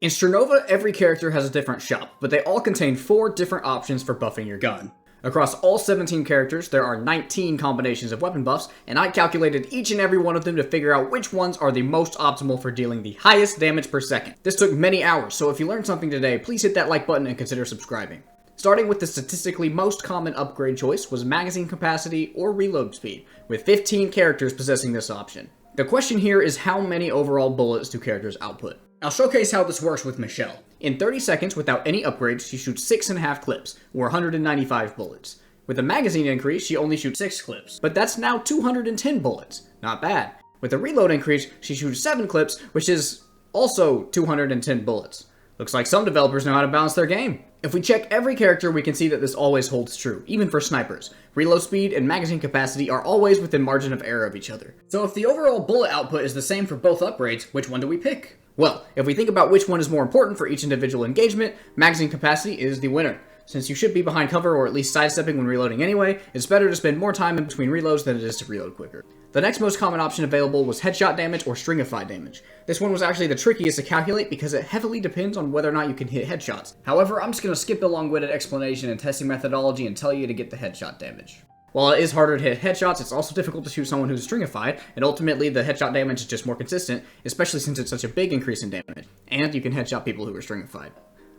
In Strinova, every character has a different shop, but they all contain 4 different options for buffing your gun. Across all 17 characters, there are 19 combinations of weapon buffs, and I calculated each and every one of them to figure out which ones are the most optimal for dealing the highest damage per second. This took many hours, so if you learned something today, please hit that like button and consider subscribing. Starting with the statistically most common upgrade choice was magazine capacity or reload speed, with 15 characters possessing this option. The question here is how many overall bullets do characters output? I'll showcase how this works with Michelle. In 30 seconds, without any upgrades, she shoots 6.5 clips, or 195 bullets. With a magazine increase, she only shoots 6 clips, but that's now 210 bullets. Not bad. With a reload increase, she shoots 7 clips, which is also 210 bullets. Looks like some developers know how to balance their game. If we check every character, we can see that this always holds true, even for snipers. Reload speed and magazine capacity are always within margin of error of each other. So if the overall bullet output is the same for both upgrades, which one do we pick? Well, if we think about which one is more important for each individual engagement, magazine capacity is the winner. Since you should be behind cover or at least sidestepping when reloading anyway, it's better to spend more time in between reloads than it is to reload quicker. The next most common option available was headshot damage or stringify damage. This one was actually the trickiest to calculate because it heavily depends on whether or not you can hit headshots. However, I'm just going to skip the long-winded explanation and testing methodology and tell you to get the headshot damage. While it is harder to hit headshots, it's also difficult to shoot someone who's stringified, and ultimately the headshot damage is just more consistent, especially since it's such a big increase in damage. And you can headshot people who are stringified.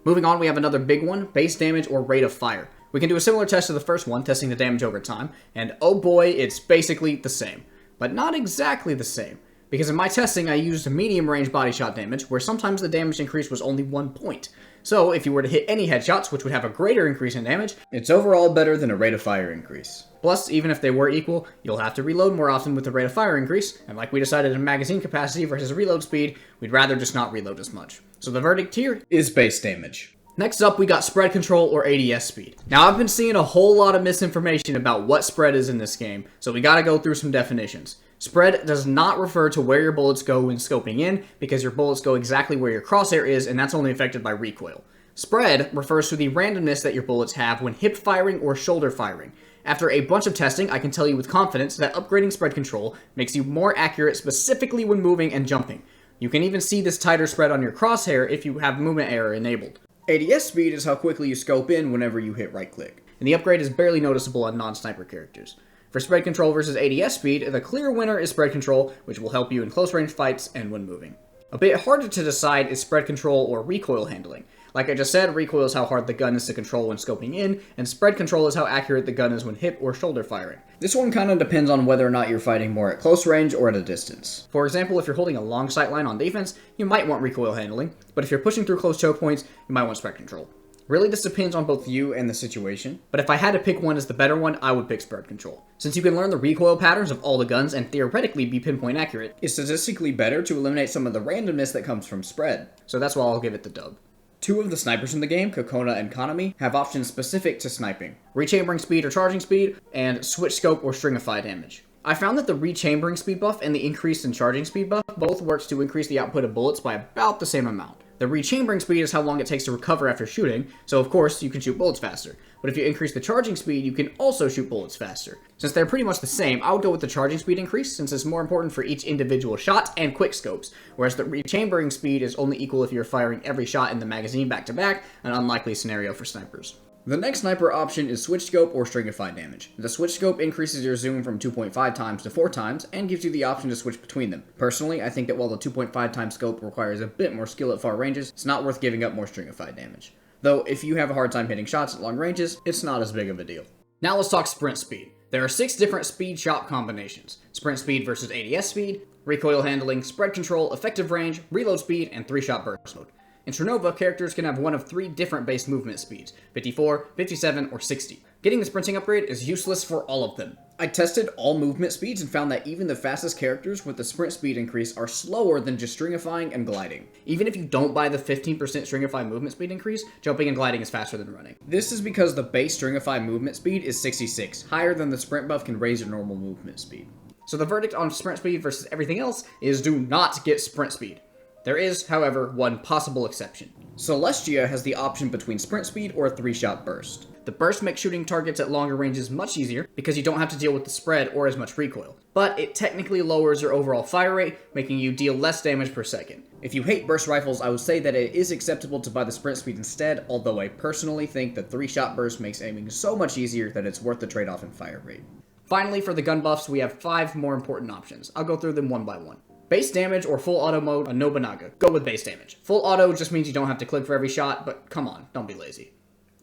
Moving on, we have another big one, base damage or rate of fire. We can do a similar test to the first one, testing the damage over time, and oh boy, it's basically the same. But not exactly the same, because in my testing I used medium range body shot damage, where sometimes the damage increase was only 1 point. So if you were to hit any headshots, which would have a greater increase in damage, it's overall better than a rate of fire increase. Plus, even if they were equal, you'll have to reload more often with the rate of fire increase, and like we decided in magazine capacity versus reload speed, we'd rather just not reload as much. So the verdict here is base damage. Next up, we got spread control or ADS speed. Now, I've been seeing a whole lot of misinformation about what spread is in this game, so we gotta go through some definitions. Spread does not refer to where your bullets go when scoping in, because your bullets go exactly where your crosshair is, and that's only affected by recoil. Spread refers to the randomness that your bullets have when hip firing or shoulder firing. After a bunch of testing, I can tell you with confidence that upgrading spread control makes you more accurate specifically when moving and jumping. You can even see this tighter spread on your crosshair if you have movement error enabled. ADS speed is how quickly you scope in whenever you hit right click, and the upgrade is barely noticeable on non-sniper characters. For spread control versus ADS speed, the clear winner is spread control, which will help you in close range fights and when moving. A bit harder to decide is spread control or recoil handling. Like I just said, recoil is how hard the gun is to control when scoping in, and spread control is how accurate the gun is when hip or shoulder firing. This one kinda depends on whether or not you're fighting more at close range or at a distance. For example, if you're holding a long sight line on defense, you might want recoil handling, but if you're pushing through close choke points, you might want spread control. Really, this depends on both you and the situation, but if I had to pick one as the better one, I would pick spread control. Since you can learn the recoil patterns of all the guns and theoretically be pinpoint accurate, it's statistically better to eliminate some of the randomness that comes from spread. So that's why I'll give it the dub. 2 of the snipers in the game, Kokona and Konami, have options specific to sniping: rechambering speed or charging speed, and switch scope or stringify damage. I found that the rechambering speed buff and the increase in charging speed buff both works to increase the output of bullets by about the same amount. The rechambering speed is how long it takes to recover after shooting, so of course you can shoot bullets faster. But if you increase the charging speed, you can also shoot bullets faster. Since they're pretty much the same, I would go with the charging speed increase, since it's more important for each individual shot and quick scopes, whereas the rechambering speed is only equal if you're firing every shot in the magazine back to back, an unlikely scenario for snipers. The next sniper option is switch scope or stringify damage. The switch scope increases your zoom from 2.5 times to 4 times and gives you the option to switch between them. Personally, I think that while the 2.5 times scope requires a bit more skill at far ranges, it's not worth giving up more stringify damage. Though, if you have a hard time hitting shots at long ranges, it's not as big of a deal. Now let's talk sprint speed. There are 6 different speed shot combinations: sprint speed versus ADS speed, recoil handling, spread control, effective range, reload speed, and 3-shot burst mode. In Strinova, characters can have one of 3 different base movement speeds: 54, 57, or 60. Getting the sprinting upgrade is useless for all of them. I tested all movement speeds and found that even the fastest characters with the sprint speed increase are slower than just stringifying and gliding. Even if you don't buy the 15% stringify movement speed increase, jumping and gliding is faster than running. This is because the base stringify movement speed is 66, higher than the sprint buff can raise your normal movement speed. So the verdict on sprint speed versus everything else is do not get sprint speed. There is, however, one possible exception. Celestia has the option between sprint speed or a 3-shot burst. The burst makes shooting targets at longer ranges much easier because you don't have to deal with the spread or as much recoil, but it technically lowers your overall fire rate, making you deal less damage per second. If you hate burst rifles, I would say that it is acceptable to buy the sprint speed instead, although I personally think the 3-shot burst makes aiming so much easier that it's worth the trade-off in fire rate. Finally, for the gun buffs, we have 5 more important options. I'll go through them one by one. Base damage or full auto mode on Nobunaga. Go with base damage. Full auto just means you don't have to click for every shot, but come on, don't be lazy.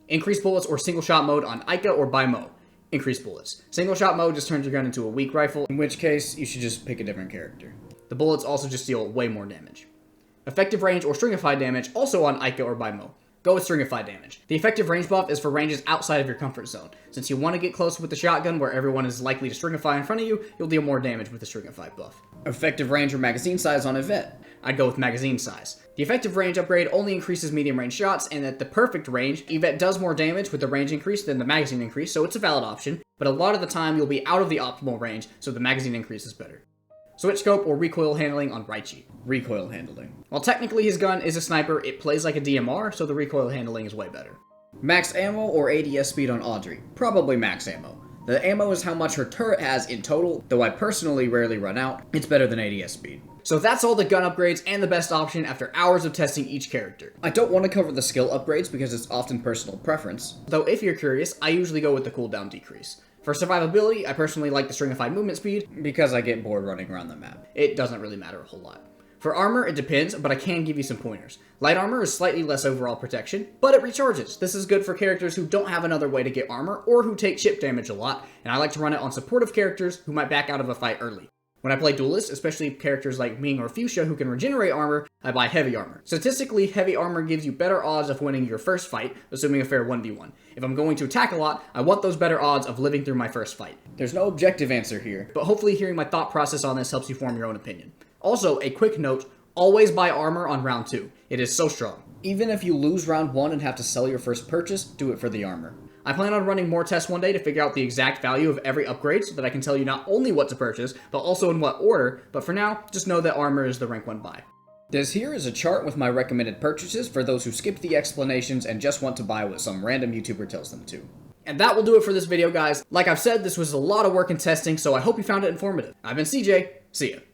Increased bullets or single shot mode on Ica or Baimo. Increased bullets. Single shot mode just turns your gun into a weak rifle, in which case you should just pick a different character. The bullets also just deal way more damage. Effective range or stringified damage also on Ica or Baimo. Go with stringified damage. The effective range buff is for ranges outside of your comfort zone. Since you want to get close with the shotgun where everyone is likely to stringify in front of you, you'll deal more damage with the stringified buff. Effective range or magazine size on Yvette. I'd go with magazine size. The effective range upgrade only increases medium range shots, and at the perfect range, Yvette does more damage with the range increase than the magazine increase, so it's a valid option, but a lot of the time you'll be out of the optimal range, so the magazine increase is better. Switch scope or recoil handling on Raichi. Recoil handling. While technically his gun is a sniper, it plays like a DMR, so the recoil handling is way better. Max ammo or ADS speed on Audrey. Probably max ammo. The ammo is how much her turret has in total, though I personally rarely run out. It's better than ADS speed. So that's all the gun upgrades and the best option after hours of testing each character. I don't want to cover the skill upgrades because it's often personal preference, though if you're curious, I usually go with the cooldown decrease. For survivability, I personally like the stringified movement speed because I get bored running around the map. It doesn't really matter a whole lot. For armor, it depends, but I can give you some pointers. Light armor is slightly less overall protection, but it recharges. This is good for characters who don't have another way to get armor or who take chip damage a lot, and I like to run it on supportive characters who might back out of a fight early. When I play duelists, especially characters like Ming or Fuchsia who can regenerate armor, I buy heavy armor. Statistically, heavy armor gives you better odds of winning your first fight, assuming a fair 1v1. If I'm going to attack a lot, I want those better odds of living through my first fight. There's no objective answer here, but hopefully hearing my thought process on this helps you form your own opinion. Also, a quick note, always buy armor on round 2. It is so strong. Even if you lose round 1 and have to sell your first purchase, do it for the armor. I plan on running more tests one day to figure out the exact value of every upgrade so that I can tell you not only what to purchase, but also in what order, but for now, just know that armor is the rank 1 buy. This here is a chart with my recommended purchases for those who skip the explanations and just want to buy what some random YouTuber tells them to. And that will do it for this video, guys. Like I've said, this was a lot of work and testing, so I hope you found it informative. I've been CJ, see ya.